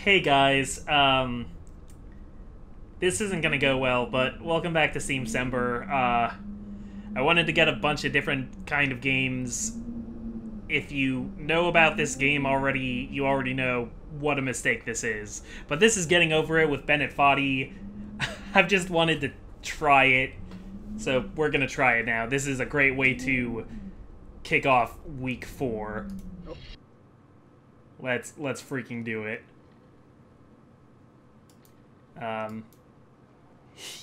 Hey guys, this isn't gonna go well, but welcome back to Steamcember. I wanted to get a bunch of different kind of games. If you know about this game already, you already know what a mistake this is. But this is getting over it with Bennett Foddy. I've just wanted to try it, so we're gonna try it now. This is a great way to kick off week 4. Let's freaking do it.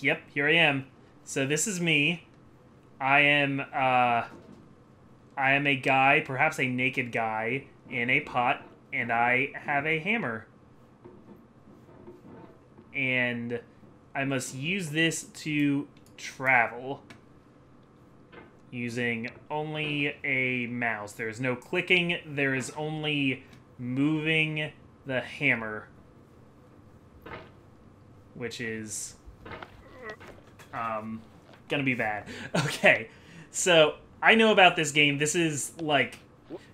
Yep, here I am. So this is me. I am a guy, perhaps a naked guy, in a pot, and I have a hammer. And I must use this to travel. Using only a mouse. There is no clicking, there is only moving the hammer. Which is gonna be bad. Okay, so I know about this game. This is like,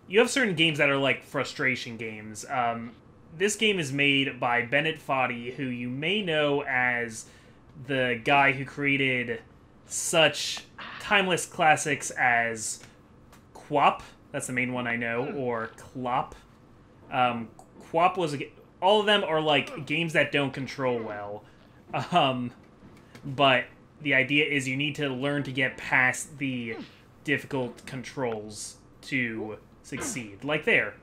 you have certain games that are like frustration games. This game is made by Bennett Foddy, who you may know as the guy who created such timeless classics as Quap. That's the main one I know, or Clop. Quap was all of them are like games that don't control well. But the idea is you need to learn to get past the difficult controls to succeed. Like there,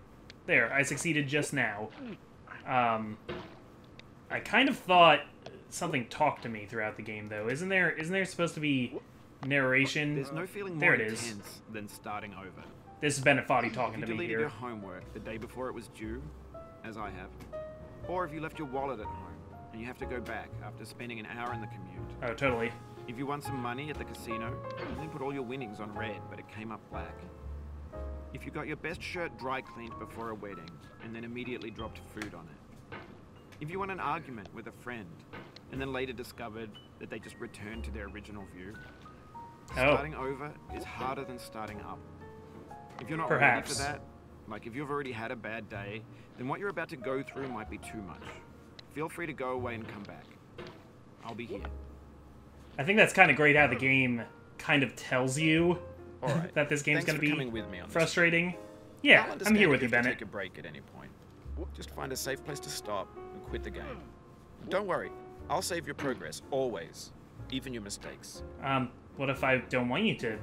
I succeeded just now. I kind of thought something talked to me throughout the game, though. Isn't there supposed to be narration? There's no feeling there more it is. intense than starting over. This is Bennett Foddy talking to me If you deleted here. your homework the day before it was due, as I have, or if you left your wallet at home and you have to go back after spending an hour in the commute. Oh, totally. If you won some money at the casino and then put all your winnings on red, but it came up black. If you got your best shirt dry cleaned before a wedding and then immediately dropped food on it. If you won an argument with a friend and then later discovered that they just returned to their original view. Starting over is harder than starting up. If you're not ready for that, like if you've already had a bad day, then what you're about to go through might be too much. Feel free to go away and come back. I'll be here. I think that's kind of great how the game kind of tells you that this game's going to be frustrating. Yeah, I'm here with you, Bennett. Take a break at any point. Just find a safe place to stop and quit the game. Don't worry, I'll save your progress, always. Even your mistakes. What if I don't want you to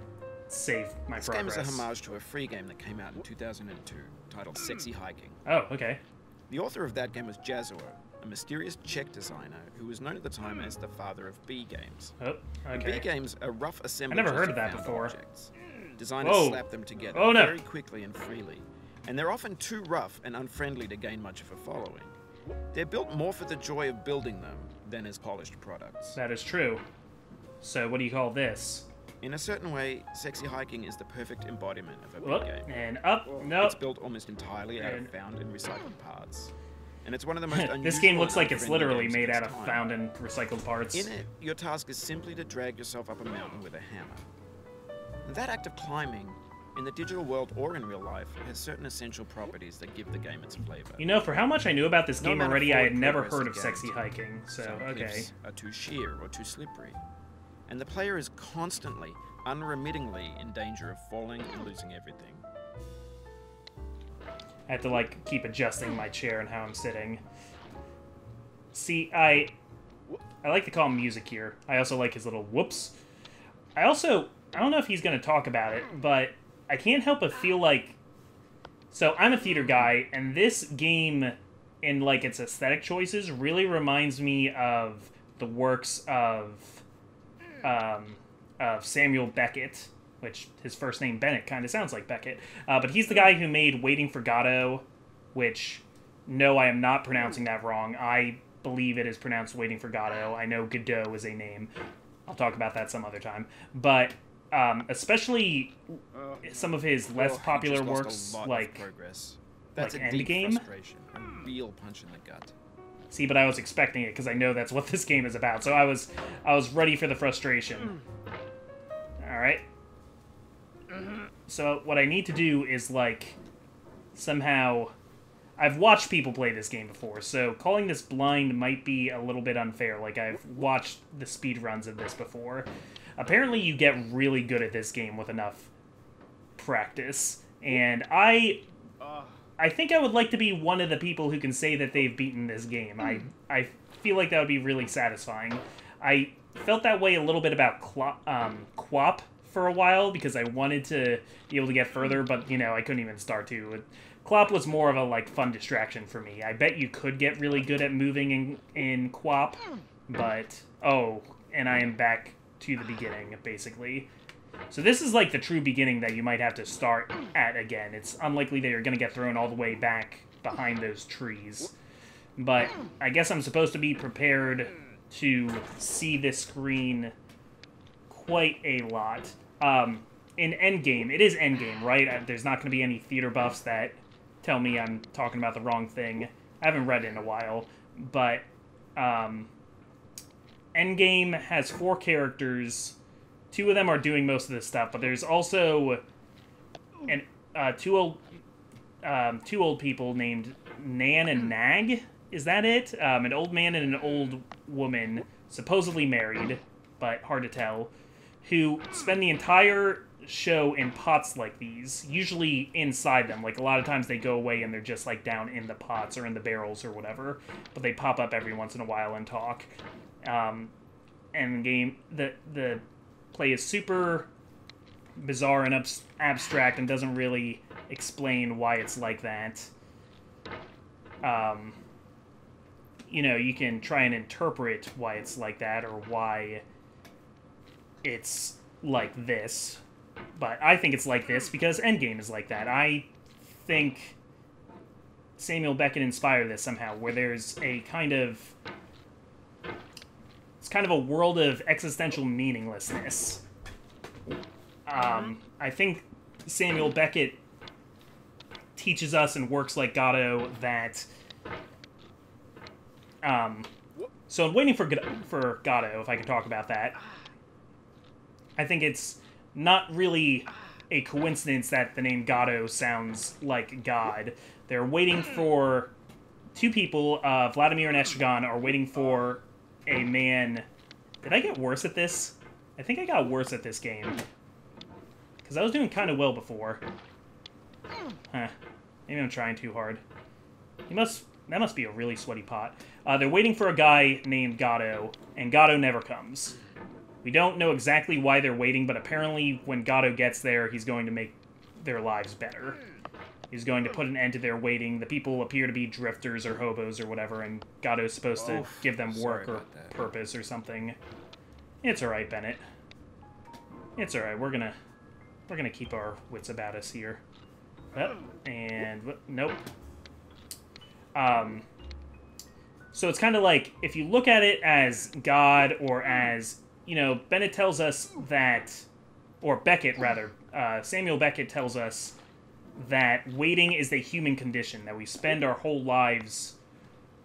save my progress? This game is a homage to a free game that came out in 2002, titled Sexy Hiking. Oh, okay. The author of that game was Jazuo, a mysterious Czech designer who was known at the time as the father of B games. Oh, okay. B games are rough assemblages I never heard of of that found before. objects. Designers slap them together very quickly and freely, and they're often too rough and unfriendly to gain much of a following. They're built more for the joy of building them than as polished products. That is true. So what do you call this? In a certain way, Sexy Hiking is the perfect embodiment of a B game. And up, no. It's built almost entirely out of found and recycled parts. And it's one of the most unusual. This game looks like it's literally made out of found and recycled parts. In it, your task is simply to drag yourself up a mountain with a hammer. That act of climbing, in the digital world or in real life, has certain essential properties that give the game its flavor. You know, for how much I knew about this game already, I had never heard of Sexy Hiking, so okay. Cliffs are too sheer or too slippery. And the player is constantly, unremittingly in danger of falling and losing everything. I have to, like, keep adjusting my chair and how I'm sitting. See, I like to call him music here. I also like his little whoops. I don't know if he's going to talk about it, but I can't help but feel like... So, I'm a theater guy, and this game, in, like, its aesthetic choices, really reminds me of the works of Samuel Beckett, which his first name, Bennett, kind of sounds like Beckett. But he's the guy who made Waiting for Godot, which, no, I am not pronouncing that wrong. I believe it is pronounced Waiting for Godot. I know Godot is a name. I'll talk about that some other time. But especially some of his less popular works, like Endgame. A real punch in the gut. See, but I was expecting it because I know that's what this game is about. So I was ready for the frustration. All right. So what I need to do is, like, somehow I've watched people play this game before, so calling this blind might be a little bit unfair. Like, I've watched the speedruns of this before. Apparently, you get really good at this game with enough practice. And I think I would like to be one of the people who can say that they've beaten this game. I feel like that would be really satisfying. I felt that way a little bit about Quap for a while, because I wanted to be able to get further, but, you know, I couldn't even start to. Quap was more of a, like, fun distraction for me. I bet you could get really good at moving in Quap, but... Oh, and I am back to the beginning, basically. So this is, like, the true beginning that you might have to start at again. It's unlikely that you're going to get thrown all the way back behind those trees. But I guess I'm supposed to be prepared to see this screen quite a lot. In Endgame, it is Endgame, right? There's not going to be any theater buffs that tell me I'm talking about the wrong thing. I haven't read it in a while, but Endgame has 4 characters. 2 of them are doing most of this stuff, but there's also two old people named Nan and Nag. Is that it? An old man and an old woman, supposedly married, but hard to tell, who spend the entire show in pots like these, usually inside them. Like, a lot of times they go away and they're just, like, down in the pots or in the barrels or whatever, but they pop up every once in a while and talk. And the play is super bizarre and abstract and doesn't really explain why it's like that. You know, you can try and interpret why it's like that, or why it's like this, but I think it's like this because Endgame is like that. I think Samuel Beckett inspired this somehow, where there's a kind of... It's kind of a world of existential meaninglessness. I think Samuel Beckett teaches us and works like Gatto that... So I'm waiting for Gatto, if I can talk about that. I think it's not really a coincidence that the name Gatto sounds like God. They're waiting for 2 people, Vladimir and Estragon, are waiting for a man... Did I get worse at this? I think I got worse at this game. Because I was doing kind of well before. Huh. Maybe I'm trying too hard. That must be a really sweaty pot. They're waiting for a guy named Gatto, and Gatto never comes. We don't know exactly why they're waiting, but apparently when Gatto gets there, he's going to make their lives better. He's going to put an end to their waiting. The people appear to be drifters or hobos or whatever, and Gatto's supposed to give them work or purpose or something. It's alright, Bennett. It's alright. We're gonna keep our wits about us here. Nope. So it's kind of like, if you look at it as God, or as, you know, Bennett tells us that, or Beckett, rather, Samuel Beckett tells us that waiting is the human condition, that we spend our whole lives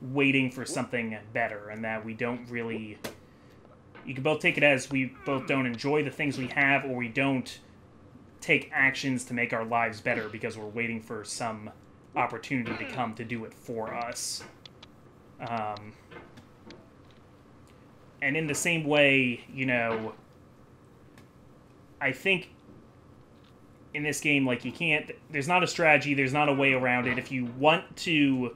waiting for something better, and that we don't really... You can both take it as we both don't enjoy the things we have, or we don't take actions to make our lives better because we're waiting for some opportunity to come to do it for us. And in the same way, you know, I think in this game, like, you can't... There's not a strategy, there's not a way around it. If you want to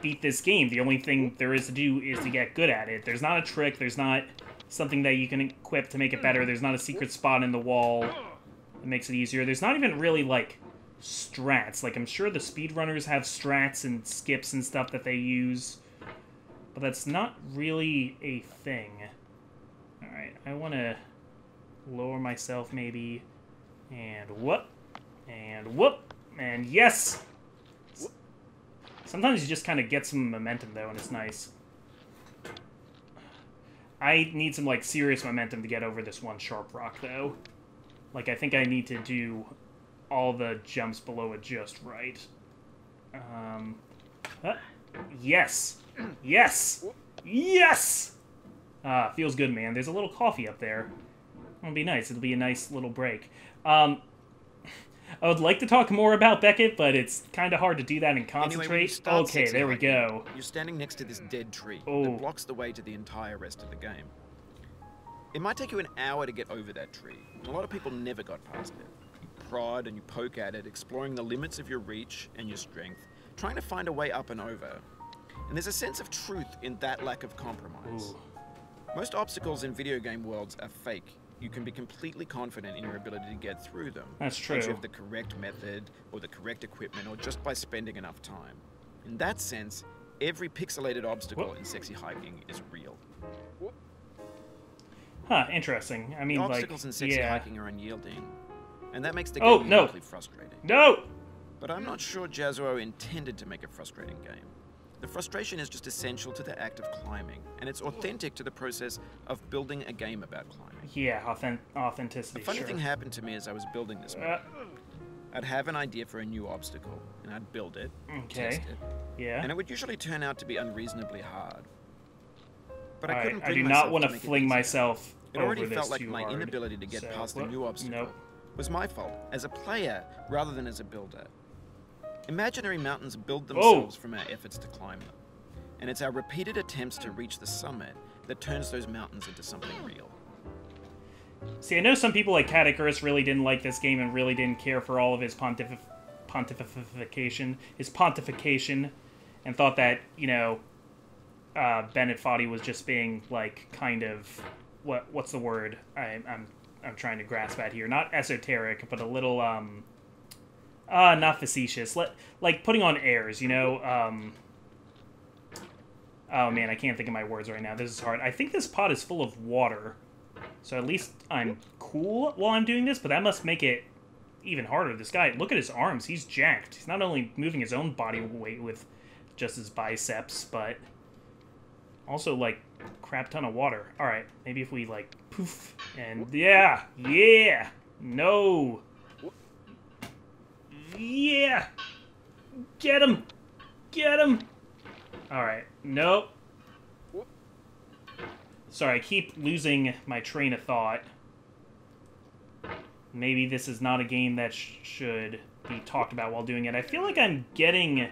beat this game, the only thing there is to do is to get good at it. There's not a trick, there's not something that you can equip to make it better, there's not a secret spot in the wall that makes it easier. There's not even really, like, strats. Like, I'm sure the speedrunners have strats and skips and stuff that they use, but that's not really a thing. Alright, I want to lower myself, maybe, and whoop, and yes! Sometimes you just kind of get some momentum, though, and it's nice. I need some, like, serious momentum to get over this one sharp rock, though. Like, I think I need to do all the jumps below it just right. Yes! Yes! Yes! Feels good, man. There's a little coffee up there. It'll be nice. It'll be a nice little break. I would like to talk more about Beckett, but it's kind of hard to do that and Anyway, when you concentrate. start Okay, sexy there we hiking, go. You're standing next to this dead tree Oh. that blocks the way to the entire rest of the game. It might take you an hour to get over that tree. A lot of people never got past it. You prod and you poke at it, exploring the limits of your reach and your strength, trying to find a way up and over. And there's a sense of truth in that lack of compromise. Ooh. Most obstacles in video game worlds are fake. You can be completely confident in your ability to get through them. That's Once true. you have the correct method, or the correct equipment, or just by spending enough time. In that sense, every pixelated obstacle in sexy hiking is real. Huh, interesting. I mean, The like, obstacles in sexy yeah. hiking are unyielding, and that makes the Oh, game no. uniquely frustrating. No! But I'm not sure Jazuo intended to make a frustrating game. The frustration is just essential to the act of climbing, and it's authentic to the process of building a game about climbing. Yeah, authenticity, A funny sure. thing happened to me as I was building this map. I'd have an idea for a new obstacle, and I'd build it, Okay. test it, Yeah. and it would usually turn out to be unreasonably hard. But I Alright, couldn't I bring do myself not want to make it fling easier. myself It already over this felt like too my hard. inability to get So, past the whoop, new obstacle Nope. was my fault, as a player rather than as a builder. Imaginary mountains build Oh. themselves from our efforts to climb them. And it's our repeated attempts to reach the summit that turns those mountains into something real. See, I know some people like Catechirus really didn't like this game and really didn't care for all of his pontification, and thought that, you know, Bennett Foddy was just being, like, kind of, what's the word I'm trying to grasp at here? Not esoteric, but a little, not facetious. Like, putting on airs, you know, oh man, I can't think of my words right now. This is hard. I think this pot is full of water. So at least I'm cool while I'm doing this, but that must make it even harder. This guy, look at his arms. He's jacked. He's not only moving his own body weight with just his biceps, but also, like, crap ton of water. Alright, maybe if we, like, poof, and yeah, no, yeah, get him, alright, nope. Sorry, I keep losing my train of thought. Maybe this is not a game that should be talked about while doing it. I feel like I'm getting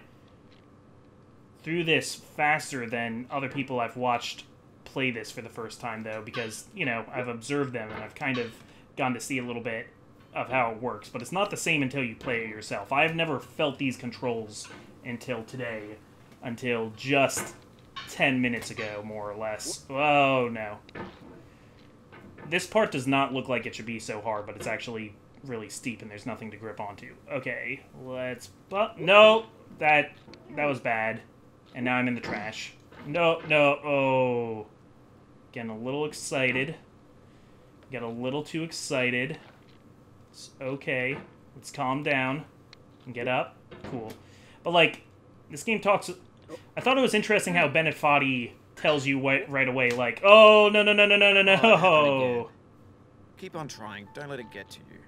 through this faster than other people I've watched play this for the first time, though, because, you know, I've observed them and I've kind of gotten to see a little bit of how it works. But it's not the same until you play it yourself. I've never felt these controls until today, until just 10 minutes ago, more or less. Oh, no. This part does not look like it should be so hard, but it's actually really steep and there's nothing to grip onto. Okay, let's... no! That was bad. And now I'm in the trash. No, oh. Getting a little excited. Get a little too excited. It's okay. Let's calm down. And get up. Cool. But, like, this game talks... I thought it was interesting how Bennett Foddy tells you right away, like, oh, no. Keep on trying. Don't let it get to you.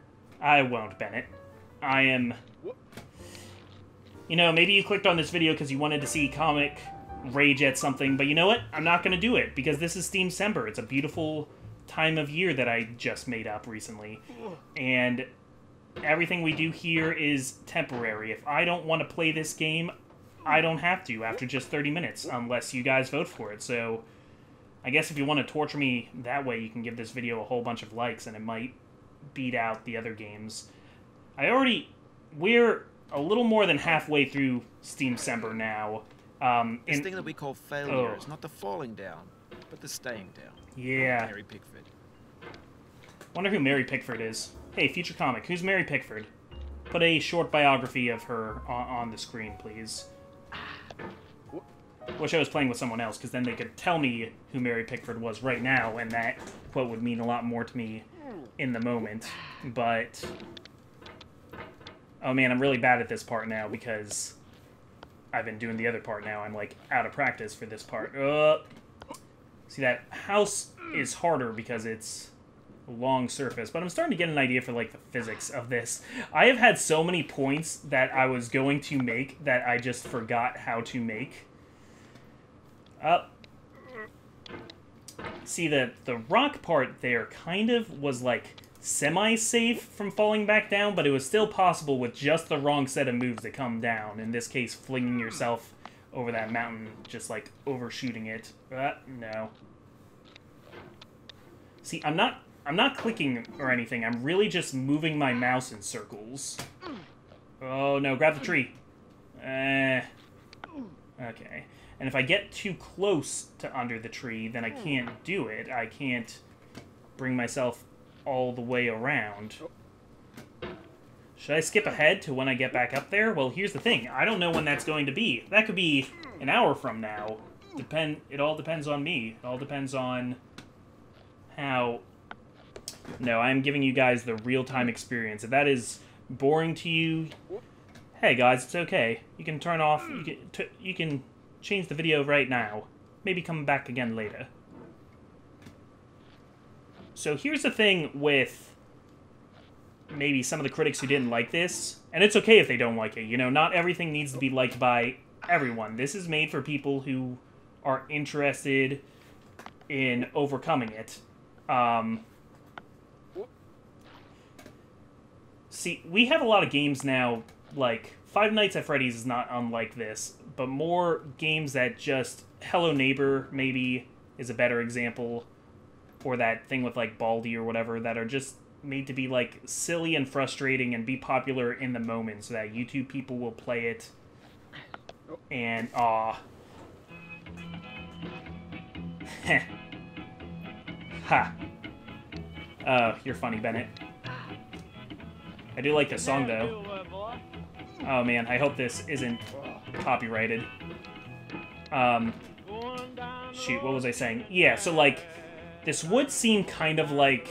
I won't, Bennett. I am... You know, maybe you clicked on this video because you wanted to see comic rage at something, but you know what? I'm not going to do it, because this is Steamcember. It's a beautiful time of year that I just made up recently. And everything we do here is temporary. If I don't want to play this game, I don't have to after just 30 minutes, unless you guys vote for it. So I guess if you want to torture me that way, you can give this video a whole bunch of likes, and it might beat out the other games. We're a little more than halfway through Steamcember now. This thing that we call failure is not the falling down, but the staying down. Yeah. Mary Pickford. Wonder who Mary Pickford is. Hey, future comic, who's Mary Pickford? Put a short biography of her on the screen, please. Wish I was playing with someone else, because then they could tell me who Mary Pickford was right now, and that quote would mean a lot more to me in the moment. But... oh man, I'm really bad at this part now, because I've been doing the other part now. I'm, like, out of practice for this part. See, that house is harder because it's a long surface, but I'm starting to get an idea for, like, the physics of this. I have had so many points that I was going to make that I just forgot how to make. See, the rock part there kind of was, like, semi-safe from falling back down, but it was still possible with just the wrong set of moves to come down. In this case, flinging yourself over that mountain, just like overshooting it. No. See, I'm not clicking or anything. I'm really just moving my mouse in circles. Oh no, grab the tree. Okay. And if I get too close to under the tree, then I can't do it. I can't bring myself all the way around. Should I skip ahead to when I get back up there? Well, here's the thing. I don't know when that's going to be. That could be an hour from now. It all depends on me. It all depends on how... No, I'm giving you guys the real-time experience. If that is boring to you, hey guys, it's okay. You can turn off, you can change the video right now. Maybe come back again later. So here's the thing with maybe some of the critics who didn't like this, and it's okay if they don't like it. You know, not everything needs to be liked by everyone. This is made for people who are interested in overcoming it. See, we have a lot of games now, like, Five Nights at Freddy's is not unlike this, but more games that just... Hello Neighbor, maybe, is a better example, or that thing with, like, Baldi or whatever, that are just made to be, like, silly and frustrating and be popular in the moment, so that YouTube people will play it, and, aw. Heh. Ha. You're funny, Bennett. I do like this song, though. Oh, man, I hope this isn't copyrighted. Shoot, what was I saying? Yeah, so, like, this would seem kind of like...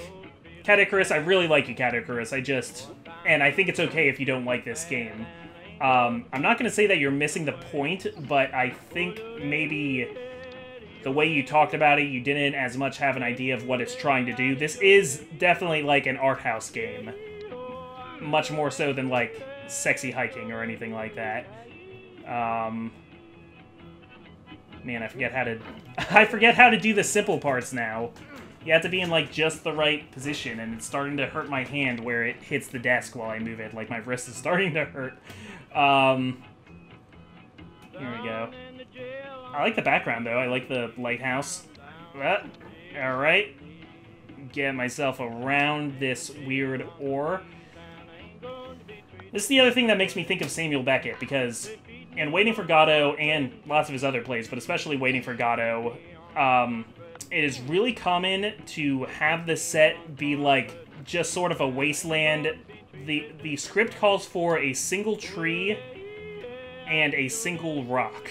Cat Icarus, I really like you, Cat Icarus. And I think it's okay if you don't like this game. I'm not going to say that you're missing the point, but I think maybe the way you talked about it, you didn't as much have an idea of what it's trying to do. This is definitely like an art house game. Much more so than, like, Sexy Hiking or anything like that. Man, I forget how to do the simple parts now. You have to be in, like, just the right position, and it's starting to hurt my hand where it hits the desk while I move it. Like, my wrist is starting to hurt. Here we go. I like the background, though. I like the lighthouse. Alright. Get myself around this weird ore. This is the other thing that makes me think of Samuel Beckett, because in Waiting for Godot, and lots of his other plays, but especially Waiting for Godot, it is really common to have the set be, like, just sort of a wasteland. The script calls for a single tree and a single rock.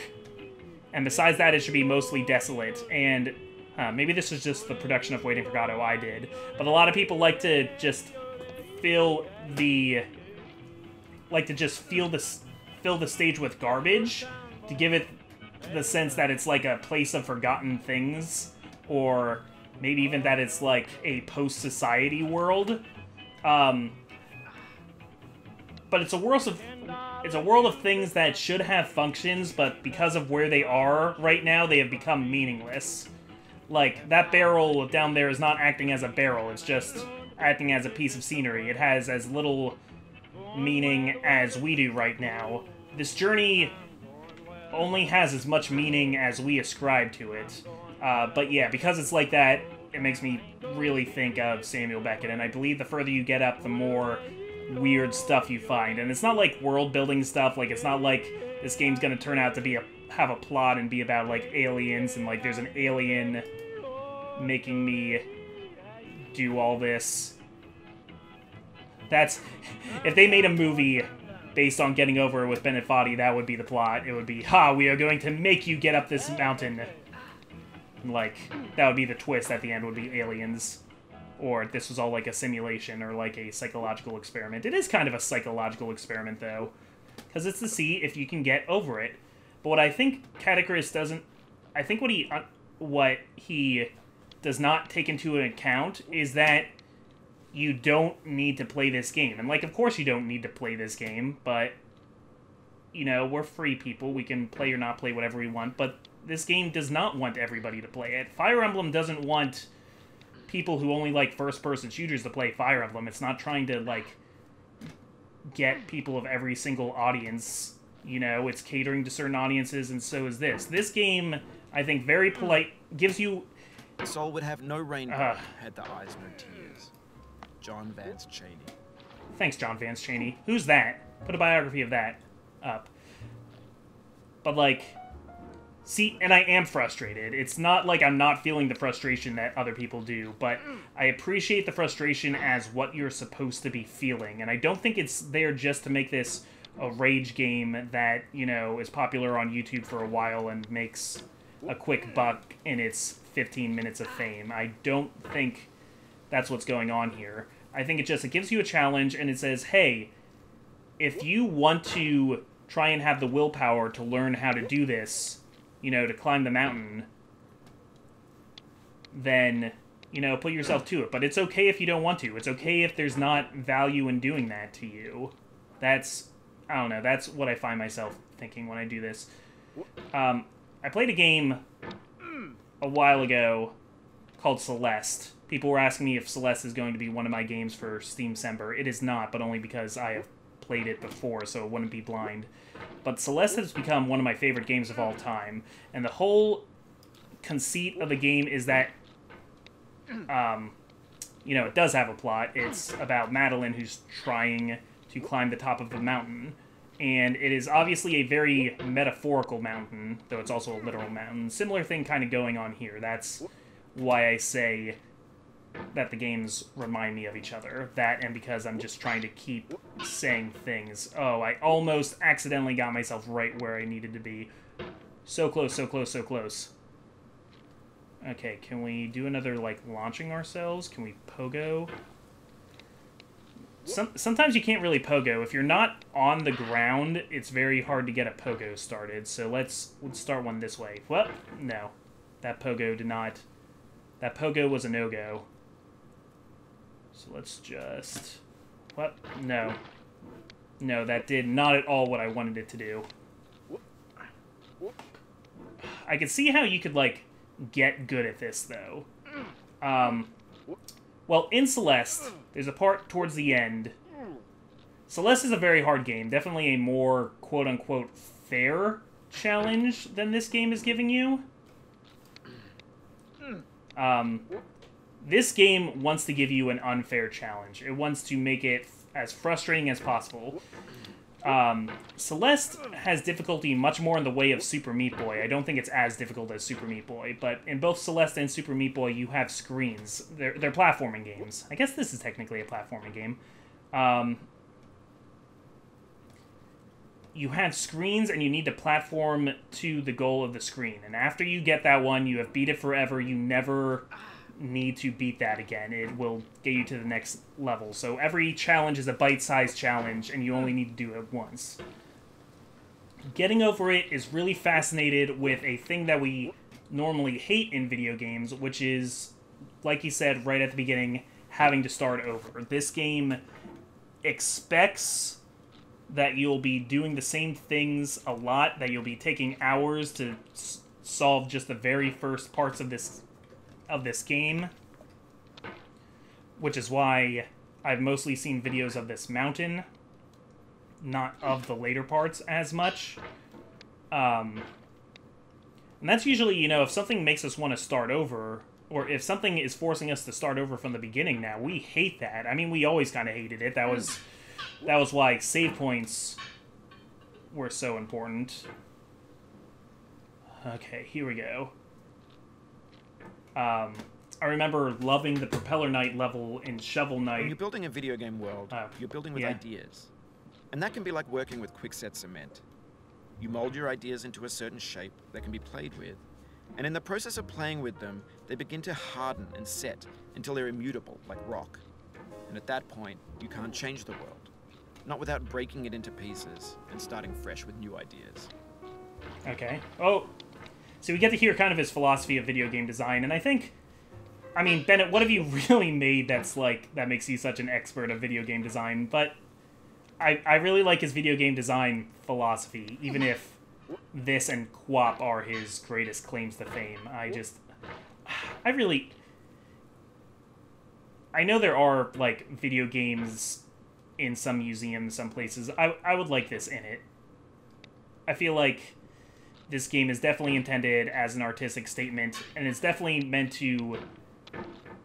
And besides that, it should be mostly desolate. And maybe this is just the production of Waiting for Godot I did, but a lot of people like to just fill the stage with garbage to give it the sense that it's like a place of forgotten things, or maybe even that it's like a post-society world. But it's a world of things that should have functions, but because of where they are right now, they have become meaningless. Like, that barrel down there is not acting as a barrel, it's just acting as a piece of scenery. It has as little meaning as we do right now. This journey only has as much meaning as we ascribe to it. But yeah, because it's like that, it makes me really think of Samuel Beckett, and I believe the further you get up, the more weird stuff you find. And it's not like world-building stuff, like, it's not like this game's gonna turn out to have a plot and be about, like, aliens, and, like, there's an alien making me do all this. That's... If they made a movie based on Getting Over It with Bennett Foddy, that would be the plot. It would be, we are going to make you get up this mountain. And, like, that would be the twist at the end, would be aliens. Or this was all like a simulation or like a psychological experiment. It is kind of a psychological experiment, though. Because it's to see if you can get over it. But what I think Cat Icarus doesn't... I think what he does not take into account is that you don't need to play this game. And, like, of course you don't need to play this game, but, you know, we're free people. We can play or not play whatever we want, but this game does not want everybody to play it. Fire Emblem doesn't want people who only like first-person shooters to play Fire Emblem. It's not trying to, like, get people of every single audience. You know, it's catering to certain audiences, and so is this. This game, I think, very polite, gives you... Soul would have no rainbow, had the eyes no tears. John Vance Cheney. Thanks, John Vance Cheney. Who's that? Put a biography of that up. But, like... See, and I am frustrated. It's not like I'm not feeling the frustration that other people do, but I appreciate the frustration as what you're supposed to be feeling. And I don't think it's there just to make this a rage game that, you know, is popular on YouTube for a while and makes a quick buck in its 15 minutes of fame. I don't think that's what's going on here. I think it gives you a challenge, and it says, hey, if you want to try and have the willpower to learn how to do this, you know, to climb the mountain, then, you know, put yourself to it. But it's okay if you don't want to. It's okay if there's not value in doing that to you. That's, I don't know, that's what I find myself thinking when I do this. I played a game a while ago called Celeste. People were asking me if Celeste is going to be one of my games for Steamcember. It is not, but only because I have played it before, so it wouldn't be blind. But Celeste has become one of my favorite games of all time, and the whole conceit of the game is that, you know, it does have a plot. It's about Madeline, who's trying to climb the top of a mountain, and it is obviously a very metaphorical mountain, though it's also a literal mountain. Similar thing kind of going on here. That's why I say that the games remind me of each other. That, and because I'm just trying to keep saying things. Oh, I almost accidentally got myself right where I needed to be. So close, so close, so close. Okay, can we do another, like, launching ourselves? Can we pogo? Sometimes you can't really pogo. If you're not on the ground, it's very hard to get a pogo started. So let's start one this way. Well, no. That pogo did not... That pogo was a no-go. So let's just... What? No. No, that did not at all what I wanted it to do. I can see how you could, like, get good at this, though. Well, in Celeste, there's a part towards the end. Celeste is a very hard game. Definitely a more, quote-unquote, fair challenge than this game is giving you. This game wants to give you an unfair challenge. It wants to make it as frustrating as possible. Celeste has difficulty much more in the way of Super Meat Boy. I don't think it's as difficult as Super Meat Boy, but in both Celeste and Super Meat Boy, you have screens. They're platforming games. I guess this is technically a platforming game. You have screens, and you need to platform to the goal of the screen. And after you get that one, you have beat it forever. You never need to beat that again. It will get you to the next level. So every challenge is a bite-sized challenge, and you only need to do it once. Getting over it is really fascinated with a thing that we normally hate in video games, which is, like you said right at the beginning, having to start over. This game expects that you'll be doing the same things a lot, that you'll be taking hours to solve just the very first parts of this game, which is why I've mostly seen videos of this mountain, not of the later parts as much. And that's usually, you know, if something makes us want to start over, or if something is forcing us to start over from the beginning now, we hate that. I mean, we always kind of hated it. That was why save points were so important. Okay, here we go. I remember loving the Propeller Knight level in Shovel Knight. When you're building a video game world, you're building with ideas. And that can be like working with quickset cement. You mold your ideas into a certain shape that can be played with. And in the process of playing with them, they begin to harden and set until they're immutable, like rock. And at that point, you can't change the world. Not without breaking it into pieces and starting fresh with new ideas. Okay. Oh, so we get to hear kind of his philosophy of video game design, and I think, I mean, Bennett, what have you really made that's like, that makes you such an expert of video game design? But I really like his video game design philosophy, even if this and QWOP are his greatest claims to fame. I know there are, like, video games in some museums, some places. I would like this in it. I feel like this game is definitely intended as an artistic statement, and it's definitely meant to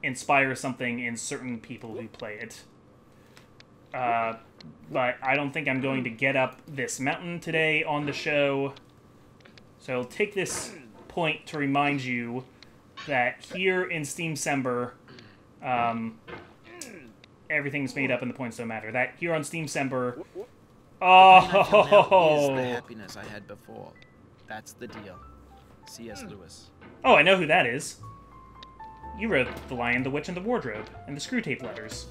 inspire something in certain people who play it. But I don't think I'm going to get up this mountain today on the show. So I'll take this point to remind you that here in Steamcember, everything's made up and the points don't matter. That here on Steamcember... Oh! Is the happiness I had before. That's the deal. C.S. Lewis. Oh, I know who that is. You wrote The Lion, the Witch, and the Wardrobe, and the Screwtape Letters.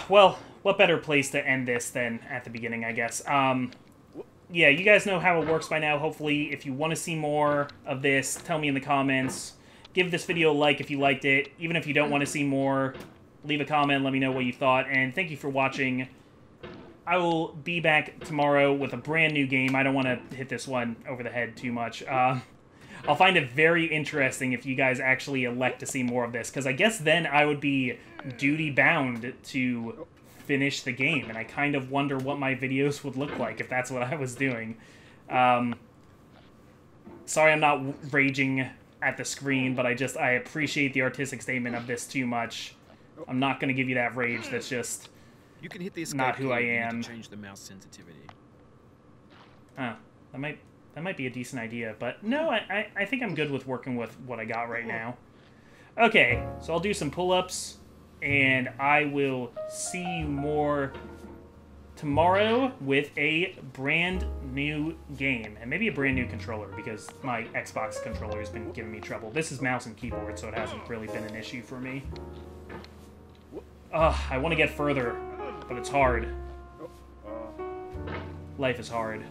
Well, what better place to end this than at the beginning, I guess. Yeah, you guys know how it works by now. Hopefully, if you want to see more of this, tell me in the comments. Give this video a like if you liked it. Even if you don't want to see more, leave a comment, let me know what you thought. And thank you for watching. I will be back tomorrow with a brand new game. I don't want to hit this one over the head too much. I'll find it very interesting if you guys actually elect to see more of this, because I guess then I would be duty-bound to finish the game, and I kind of wonder what my videos would look like if that's what I was doing. Sorry I'm not raging at the screen, but I appreciate the artistic statement of this too much. I'm not going to give you that rage. That's just You can hit the escape not who key I if you need am. to change the mouse sensitivity. That might be a decent idea, but no, I think I'm good with working with what I got right now. Okay, so I'll do some pull-ups, and I will see you more tomorrow with a brand new game, and maybe a brand new controller, because my Xbox controller has been giving me trouble. This is mouse and keyboard, so it hasn't really been an issue for me. I want to get further, but it's hard. Life is hard.